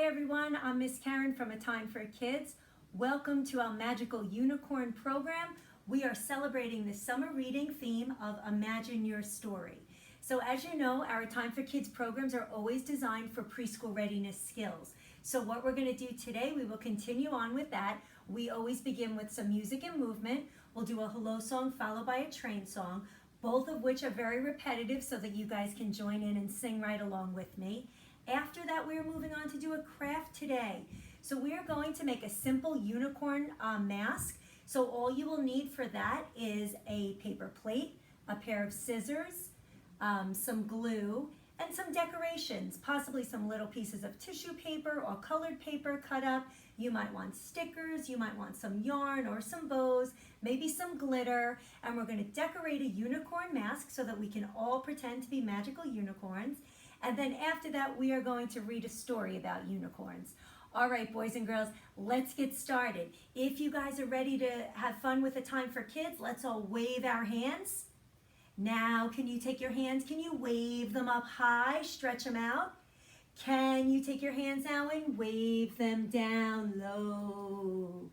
Hi everyone, I'm Miss Karen from A Time for Kids. Welcome to our Magical Unicorn program. We are celebrating the summer reading theme of Imagine Your Story. So as you know, our Time for Kids programs are always designed for preschool readiness skills. So what we're going to do today, we will continue on with that. We always begin with some music and movement. We'll do a hello song followed by a train song, both of which are very repetitive so that you guys can join in and sing right along with me. After that, we're moving on to do a craft today. So we are going to make a simple unicorn mask. So all you will need for that is a paper plate, a pair of scissors, some glue, and some decorations, possibly some little pieces of tissue paper or colored paper cut up. You might want stickers, you might want some yarn or some bows, maybe some glitter, and we're going to decorate a unicorn mask so that we can all pretend to be magical unicorns. And then after that, we are going to read a story about unicorns. All right, boys and girls, let's get started. If you guys are ready to have fun with A Time for Kids, let's all wave our hands. Now, can you take your hands, can you wave them up high, stretch them out? Can you take your hands now and wave them down low?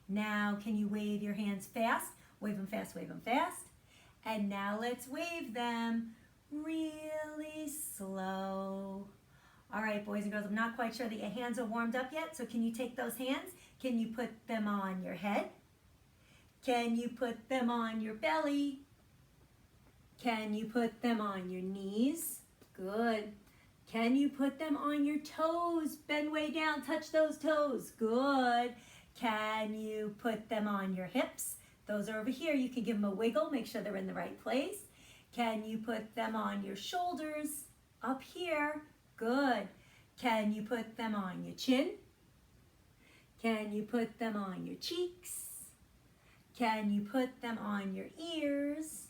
Now, can you wave your hands fast? Wave them fast, wave them fast. And now let's wave them really slow. All right, boys and girls, I'm not quite sure that your hands are warmed up yet, so can you take those hands? Can you put them on your head? Can you put them on your belly? Can you put them on your knees? Good. Can you put them on your toes? Bend way down, touch those toes. Good. Can you put them on your hips? Those are over here. You can give them a wiggle, make sure they're in the right place. Can you put them on your shoulders? Up here. Good. Can you put them on your chin? Can you put them on your cheeks? Can you put them on your ears?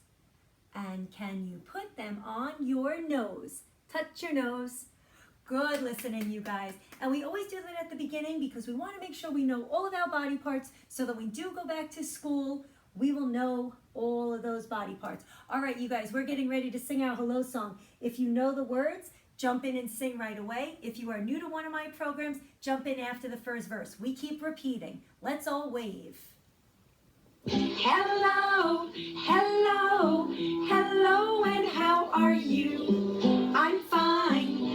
And can you put them on your nose? Touch your nose. Good listening, you guys. And we always do that at the beginning because we want to make sure we know all of our body parts so that when we do go back to school, we will know all of those body parts. All right, you guys, we're getting ready to sing our hello song. If you know the words, jump in and sing right away. If you are new to one of my programs, jump in after the first verse. We keep repeating. Let's all wave. Hello, hello, hello, and how are you? I'm fine,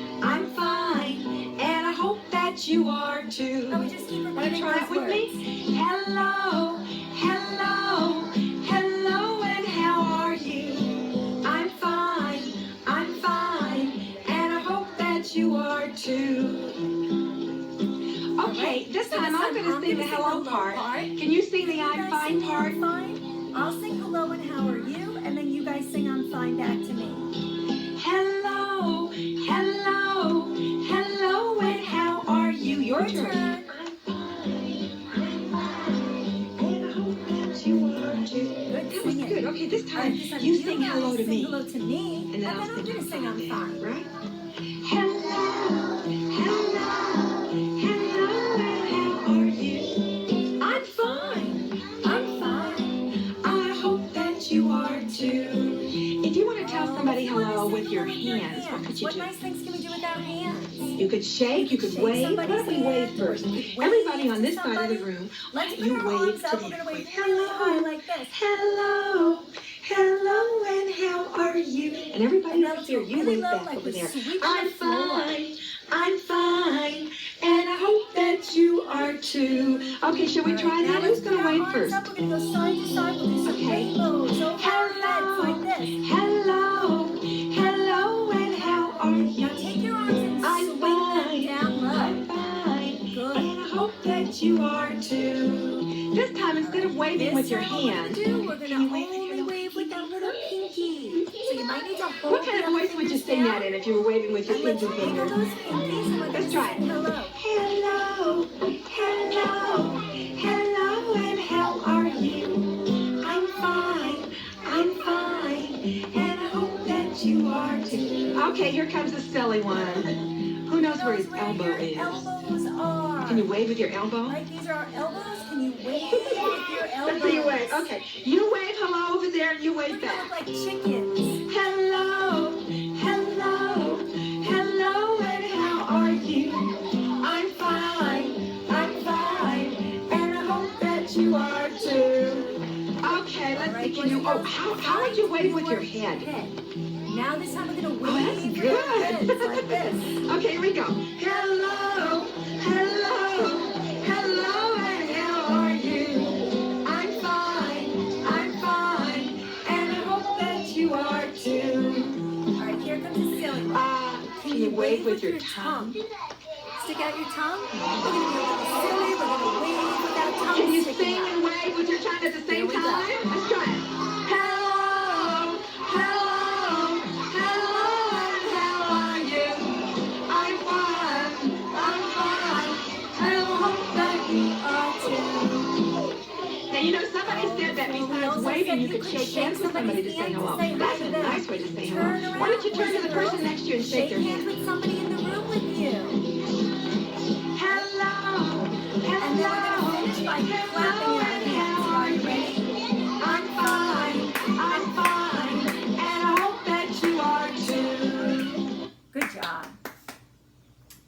and I hope that you are too. Now we just keep repeating. Try it with me. Hello, hello, hello, and how are you? I'm fine, and I hope that you are too. Okay, this time I'm going to sing the hello part. Can you sing the I'm fine part? I'll sing hello and how are you, and then you guys sing I'm fine back to me. Hello, hello, hello, and how are you? Your turn. Good. Okay, this time you sing hello to me. Hello to me, and then I'm going to sing I'm fine, right? Hello, hello, hello, and how are you? I'm fine. I hope that you are too. If you want to tell somebody hello with your hands, what could you do? What nice things can we do with our hands? You could shake, you could wave. Why don't we wave first? Everybody on this side of the room, why don't you wave to me? Hello, like this. Hello, hello, and how are you? And everybody over here, you wave back over there. I'm fine, and I hope that you are too. Okay, shall we try that? Who's going to wave first? We're going to go side to side. We'll do some rainbows. Hello, like this. Hello, hello, and how are you? Now take your arms and swing them down low. I'm fine, good. And I hope that you are too. This time, instead of waving with your hand, we're going to only wave with that little pinky. So you might need to hold. What kind of voice would you sing that in if you were waving with your pinky finger? Let's try it. Hello. Hello, hello, hello, and how are you? I'm fine, and I hope that you are too. Okay, here comes a silly one. Who knows where his elbow is? Elbows are. Can you wave with your elbow? Like these are our elbows. Can you wave with your elbows? Let's see you wave. Okay, you wave hello over there, and you wave back. Look like chickens. Hello, hello, hello, and how are you? I'm Oh, how would you wave with your head? Now this time we're going to Oh, wave that's with good. our heads like this. Okay, here we go. Hello, hello, hello, and how are you? I'm fine, and I hope that you are too. All right, here comes the silly one. Can you wave with your tongue? Stick out your tongue. We're going to be a little silly. We're going to wave with our tongue Can you sticking sing out. and wave with your tongue at the same Here we go. time? Let's try it. Hello, hello, hello, and how are you? I'm fine, and I hope that you are too. Now, you know, somebody said that besides waving, you could shake hands with somebody to say hello. That's a nice way to say hello. Why don't you turn to the person next to you and shake their hand? with somebody in the room with you. Hello, And then we're going to finish by clapping your hands. Are you ready? I'm fine, and I hope that you are too. Good job.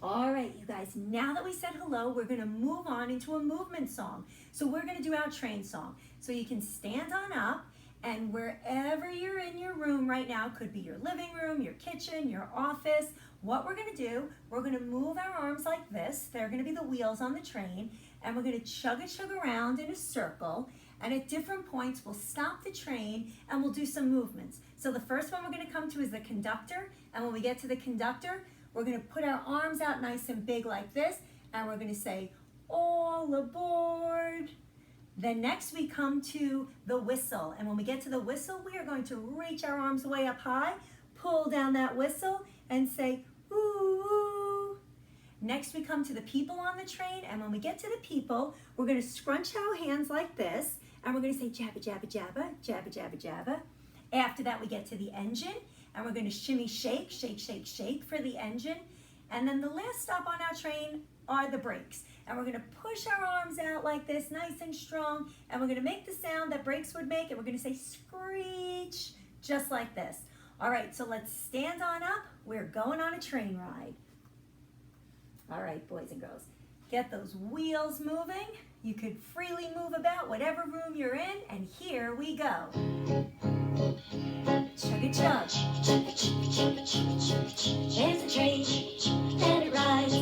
All right, you guys, now that we said hello, we're going to move on into a movement song. So we're going to do our train song. So you can stand on up, and wherever you're in your room right now, could be your living room, your kitchen, your office, what we're going to do, we're going to move our arms like this. They're going to be the wheels on the train, and we're going to chug around in a circle, and at different points, we'll stop the train, and we'll do some movements. So the first one we're going to come to is the conductor, and when we get to the conductor, we're going to put our arms out nice and big like this, and we're going to say, all aboard. Then next we come to the whistle, and when we get to the whistle, we are going to reach our arms way up high, pull down that whistle, and say, ooh. Next we come to the people on the train, and when we get to the people, we're going to scrunch our hands like this, and we're going to say jabba, jabba, jabba, jabba, jabba, jabba. After that we get to the engine, and we're going to shimmy, shake, shake, shake, shake for the engine. And then the last stop on our train are the brakes. And we're going to push our arms out like this, nice and strong, and we're going to make the sound that brakes would make, and we're going to say screech, just like this. All right, so let's stand on up. We're going on a train ride. All right, boys and girls, get those wheels moving. You could freely move about whatever room you're in, and here we go. Chug-a-chug. There's a train, and it rides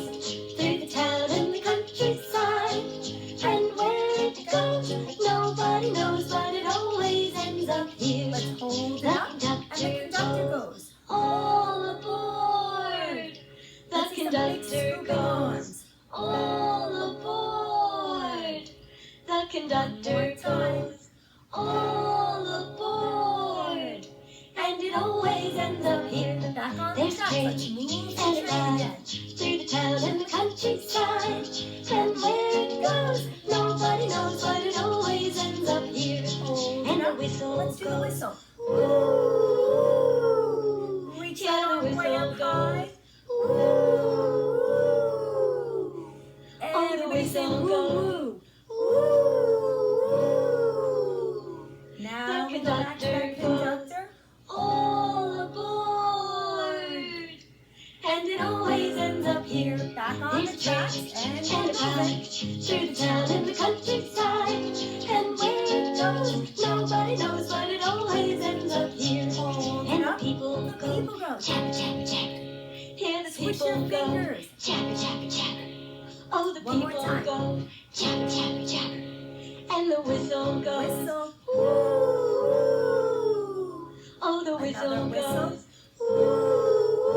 through the town and the countryside. And where it goes, nobody knows, but it always ends up here. Let's hold it up, and the conductor goes. All aboard! The conductor goes. All aboard! The conductor goes. All aboard! And it always ends up here. Back on the There's a track. train, Let's move the and it train again. rides through the town and the countryside. And where it goes, nobody knows, but it always ends up here. And the whistle Let's do the goes. whistle. Ooh. Reach Yeah, that the arm way whistle up high. goes. Ooh. Oh, the Everybody say whistle woo goes. woo. Ooh. Now The we go back to that conductor. All aboard! And it always ends up here. Back on the There's tracks trains and and moving. rides through the town and the countryside. And where it goes, nobody knows, but it always ends up here. And the people The go people go. jabber, jabber, jabber. Here the Switch people your go fingers. jabber, jabber, jabber. Oh, the One more people time. go jabber, jabber, jabber. And the whistle goes. Whistle. Ooh. Oh, the whistle Another whistle. goes.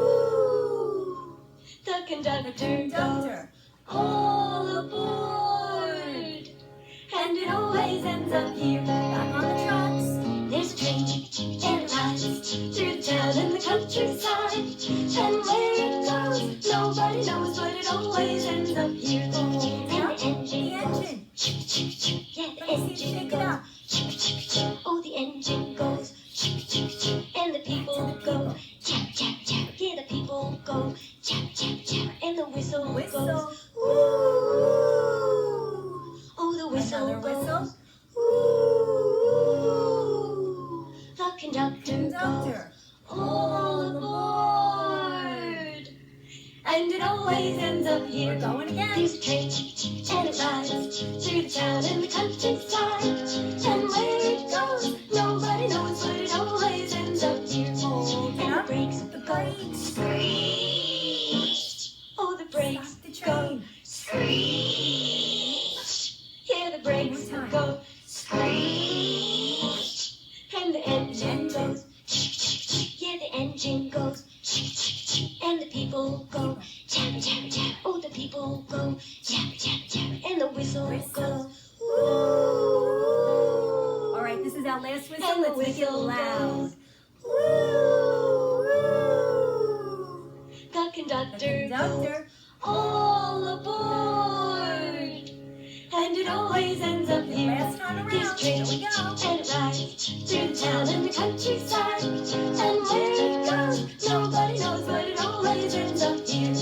Ooh. The conductor goes. Conductor. All aboard. And it always ends up here. Back on the tracks. There's a train, and it rides through the town and the countryside. And where it goes, nobody knows, but it always ends up here. And the engine The goes. engine. Yeah, the Let me see you engine shake it goes. up. Oh, the engine goes. And the people go. Jab, jab, jab. Yeah, the people go. Jab, jab, jab. And the whistle Whistle. goes. Ooh. Oh, the whistle Another goes. whistle. Ooh. The conductor goes. Conductor. All aboard. And it always ends up here. We're going again. There's a train, and it rides through the town and the countryside. And where it goes, nobody knows. and the people go chap, chap, chap. Oh, the people go chap, chap, chap, and the whistle goes woo. All right, this is our last whistle. And the Let's make it whistle loud. goes woo. The conductor goes all aboard, and it always ends up here. Last time around. This train Here we go. and it rides through the town and the countryside, and where it goes, nobody knows, but it always ends up here.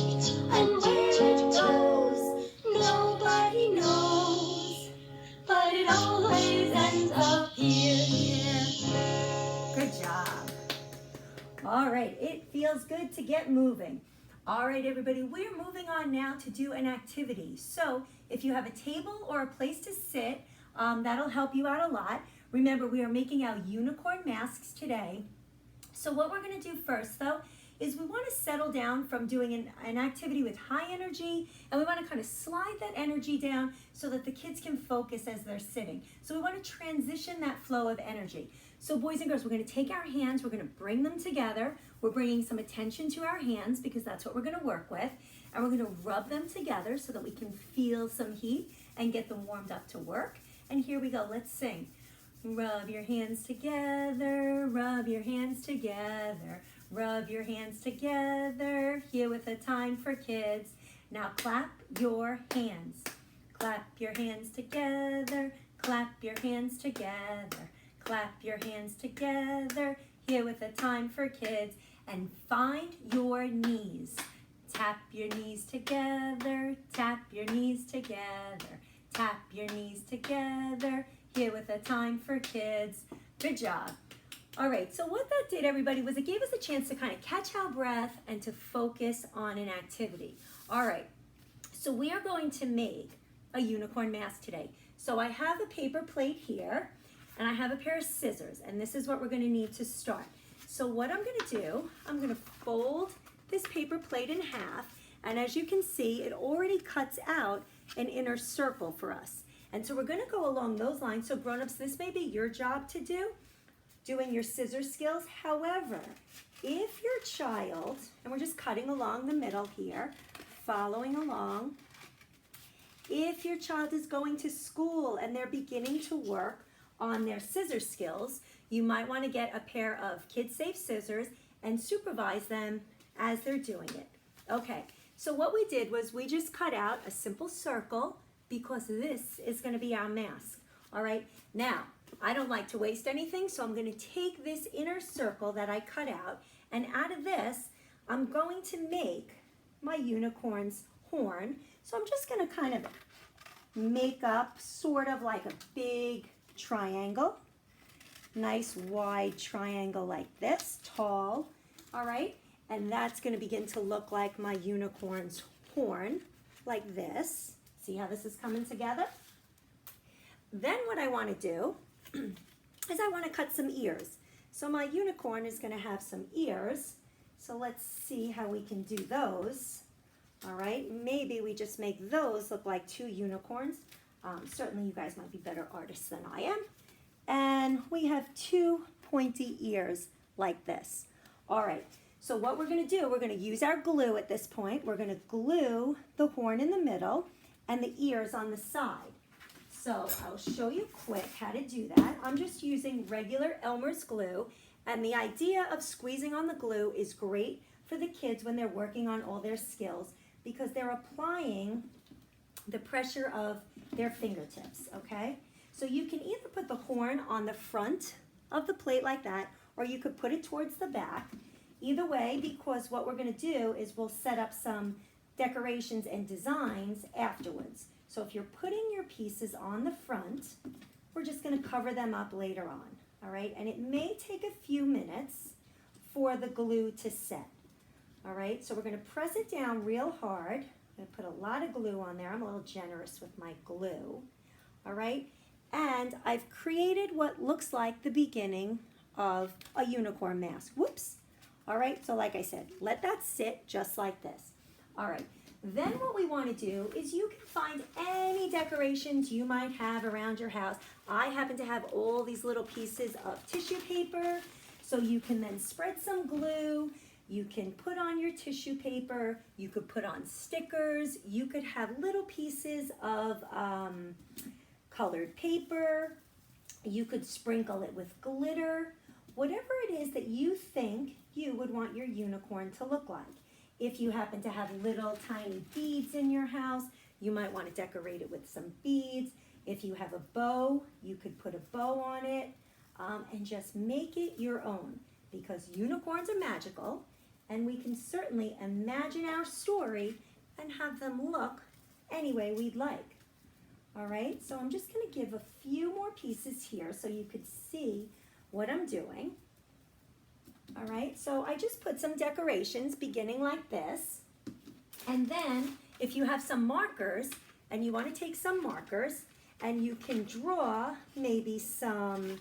And where it goes, nobody knows, but it always ends up here. Good job. All right, it feels good to get moving. All right, everybody, we're moving on now to do an activity. So if you have a table or a place to sit, that'll help you out a lot. Remember, we are making our unicorn masks today. So what we're going to do first, though, is we want to settle down from doing an activity with high energy, and we want to kind of slide that energy down so that the kids can focus as they're sitting. So we want to transition that flow of energy. So boys and girls, we're going to take our hands, we're going to bring them together. We're bringing some attention to our hands because that's what we're going to work with. And we're going to rub them together so that we can feel some heat and get them warmed up to work. And here we go, let's sing. Rub your hands together, rub your hands together, rub your hands together, here with a time for kids. Now clap your hands. Clap your hands together, clap your hands together, clap your hands together, here with a time for kids. And find your knees. Tap your knees together, tap your knees together, tap your knees together, here with a time for kids. Good job. All right, so what that did, everybody, was it gave us a chance to kind of catch our breath and to focus on an activity. All right, so we are going to make a unicorn mask today. So I have a paper plate here, and I have a pair of scissors, and this is what we're going to need to start. So what I'm going to do, I'm going to fold this paper plate in half, and as you can see, it already cuts out an inner circle for us. And so we're going to go along those lines. So grown-ups, this may be your job to do, doing your scissor skills. However, if your child, and we're just cutting along the middle here, following along, if your child is going to school and they're beginning to work on their scissor skills, you might want to get a pair of kid-safe scissors and supervise them as they're doing it. Okay, so what we did was we just cut out a simple circle because this is going to be our mask. All right, now I don't like to waste anything, so I'm going to take this inner circle that I cut out, and out of this, I'm going to make my unicorn's horn. So I'm just going to kind of make up sort of like a big triangle. Nice wide triangle like this, tall, all right? And that's going to begin to look like my unicorn's horn, like this. See how this is coming together? Then what I want to do is I want to cut some ears. So my unicorn is going to have some ears. So let's see how we can do those. All right, maybe we just make those look like two unicorns. Certainly you guys might be better artists than I am. And we have two pointy ears like this. All right, so what we're going to do, we're going to use our glue at this point. We're going to glue the horn in the middle and the ears on the side. So I'll show you quick how to do that. I'm just using regular Elmer's glue, and the idea of squeezing on the glue is great for the kids when they're working on all their skills because they're applying the pressure of their fingertips, okay? So you can either put the horn on the front of the plate like that, or you could put it towards the back. Either way, because what we're going to do is we'll set up some decorations and designs afterwards. So if you're putting your pieces on the front, we're just going to cover them up later on, all right? And it may take a few minutes for the glue to set, all right? So we're going to press it down real hard. I'm going to put a lot of glue on there. I'm a little generous with my glue, all right? And I've created what looks like the beginning of a unicorn mask. Whoops. All right, so like I said, let that sit just like this. All right, then what we want to do is you can find any decorations you might have around your house. I happen to have all these little pieces of tissue paper, so you can then spread some glue. You can put on your tissue paper, you could put on stickers, you could have little pieces of colored paper, you could sprinkle it with glitter, whatever it is that you think you would want your unicorn to look like. If you happen to have little tiny beads in your house, you might want to decorate it with some beads. If you have a bow, you could put a bow on it and just make it your own, because unicorns are magical and we can certainly imagine our story and have them look any way we'd like. All right, so I'm just going to give a few more pieces here so you could see what I'm doing. All right, so I just put some decorations beginning like this. And then if you have some markers and you want to take some markers and you can draw maybe some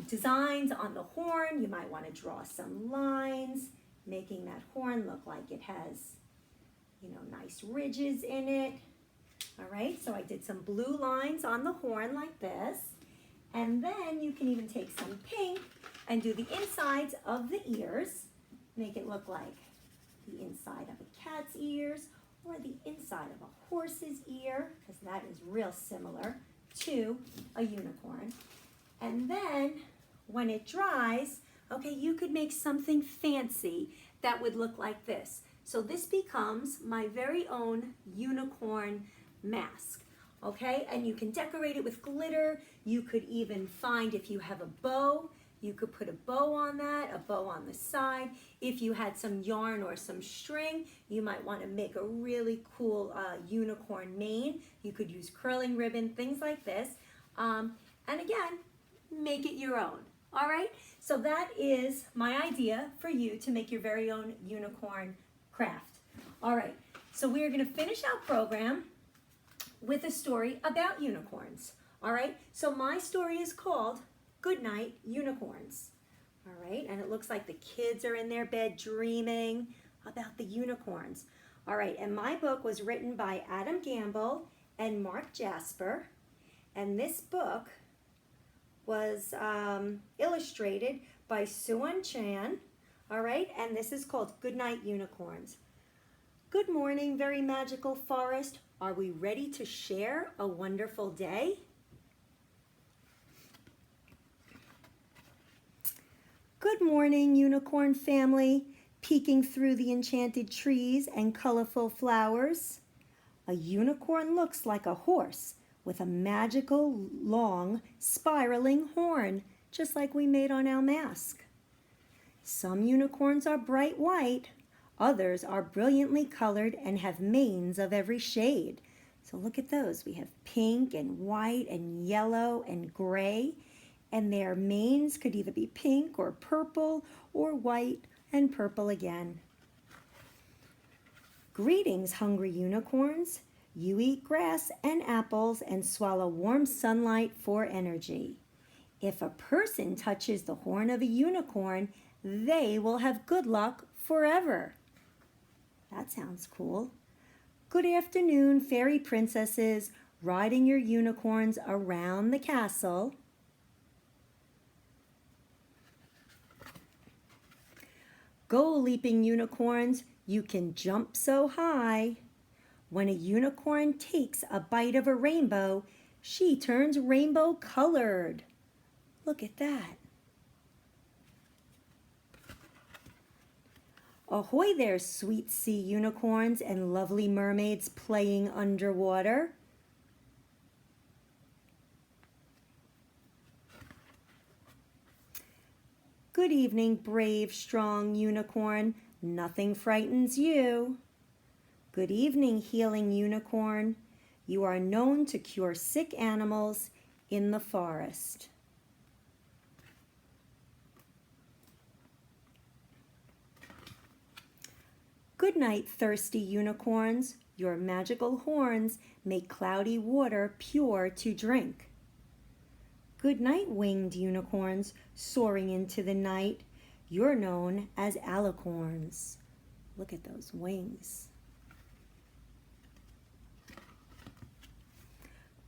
designs on the horn. You might want to draw some lines, making that horn look like it has, you know, nice ridges in it. All right, so I did some blue lines on the horn like this. And then you can even take some pink and do the insides of the ears. Make it look like the inside of a cat's ears or the inside of a horse's ear, because that is real similar to a unicorn. And then when it dries, okay, you could make something fancy that would look like this. So this becomes my very own unicorn mask, okay? And you can decorate it with glitter. You could even find, if you have a bow, you could put a bow on that, a bow on the side. If you had some yarn or some string, you might want to make a really cool unicorn mane. You could use curling ribbon, things like this. And again, make it your own. All right, so that is my idea for you to make your very own unicorn craft. All right, so we're going to finish our program with a story about unicorns. All right, so my story is called Good Night, Unicorns. All right, and it looks like the kids are in their bed dreaming about the unicorns. All right, and my book was written by Adam Gamble and Mark Jasper, and this book was illustrated by Suan Chan. All right, and this is called Good Night, Unicorns. Good morning, very magical forest. Are we ready to share a wonderful day? Good morning, unicorn family, peeking through the enchanted trees and colorful flowers. A unicorn looks like a horse with a magical, long, spiraling horn, just like we made on our mask. Some unicorns are bright white, others are brilliantly colored and have manes of every shade. So look at those. We have pink and white and yellow and gray, and their manes could either be pink or purple or white and purple again. Greetings, hungry unicorns. You eat grass and apples and swallow warm sunlight for energy. If a person touches the horn of a unicorn, they will have good luck forever. That sounds cool. Good afternoon, fairy princesses, riding your unicorns around the castle. Go, leaping unicorns, you can jump so high. When a unicorn takes a bite of a rainbow, she turns rainbow colored. Look at that. Ahoy there, sweet sea unicorns and lovely mermaids playing underwater. Good evening, brave, strong unicorn. Nothing frightens you. Good evening, healing unicorn. You are known to cure sick animals in the forest. Good night, thirsty unicorns. Your magical horns make cloudy water pure to drink. Good night, winged unicorns soaring into the night. You're known as alicorns. Look at those wings.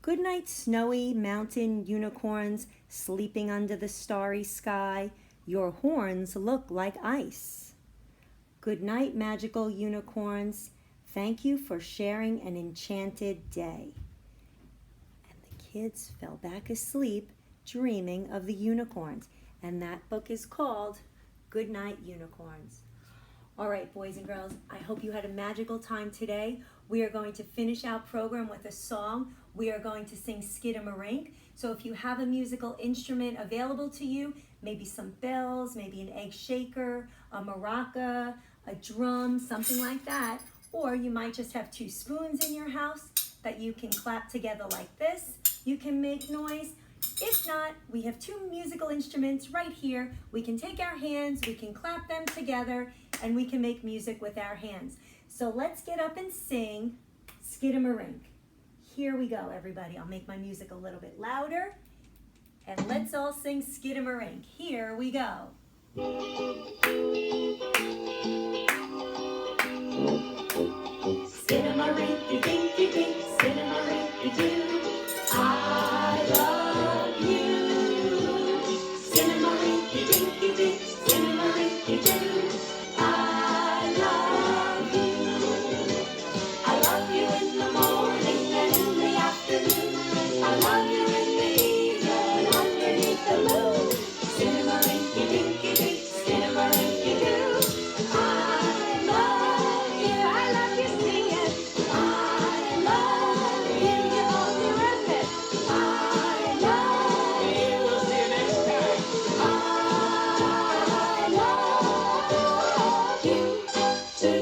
Good night, snowy mountain unicorns sleeping under the starry sky. Your horns look like ice. Good night, magical unicorns. Thank you for sharing an enchanted day. And the kids fell back asleep, dreaming of the unicorns. And that book is called Good Night, Unicorns. All right, boys and girls, I hope you had a magical time today. We are going to finish our program with a song. We are going to sing Skidamarink. So if you have a musical instrument available to you, maybe some bells, maybe an egg shaker, a maraca, a drum, something like that, or you might just have 2 spoons in your house that you can clap together like this. You can make noise. If not, we have 2 musical instruments right here. We can take our hands, we can clap them together, and we can make music with our hands. So let's get up and sing Skidamarink. Here we go, everybody. I'll make my music a little bit louder, and let's all sing Skidamarink. Here we go. Skidamarinky-dinky-dink, skidamarinky-doo. I love you. Skidamarinky-dinky-dink, skidamarinky-doo. I love you. I love you in the morning and in the afternoon. I love you in the evening underneath the moon. Skidamarinky-dinky-dink, skidamarinky-doo. I love you. I love you, sing it. I love you. You're all terrific. I love you. We'll see you next time. I love you too.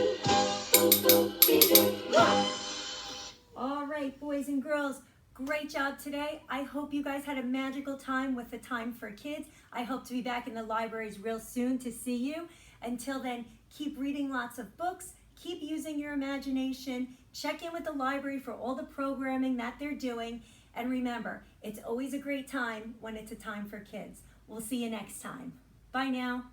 All right, boys and girls, great job today. I hope you guys had a magical time with the Time for Kids. I hope to be back in the libraries real soon to see you. Until then, keep reading lots of books, keep using your imagination, check in with the library for all the programming that they're doing, and remember, it's always a great time when it's a time for kids. We'll see you next time. Bye now.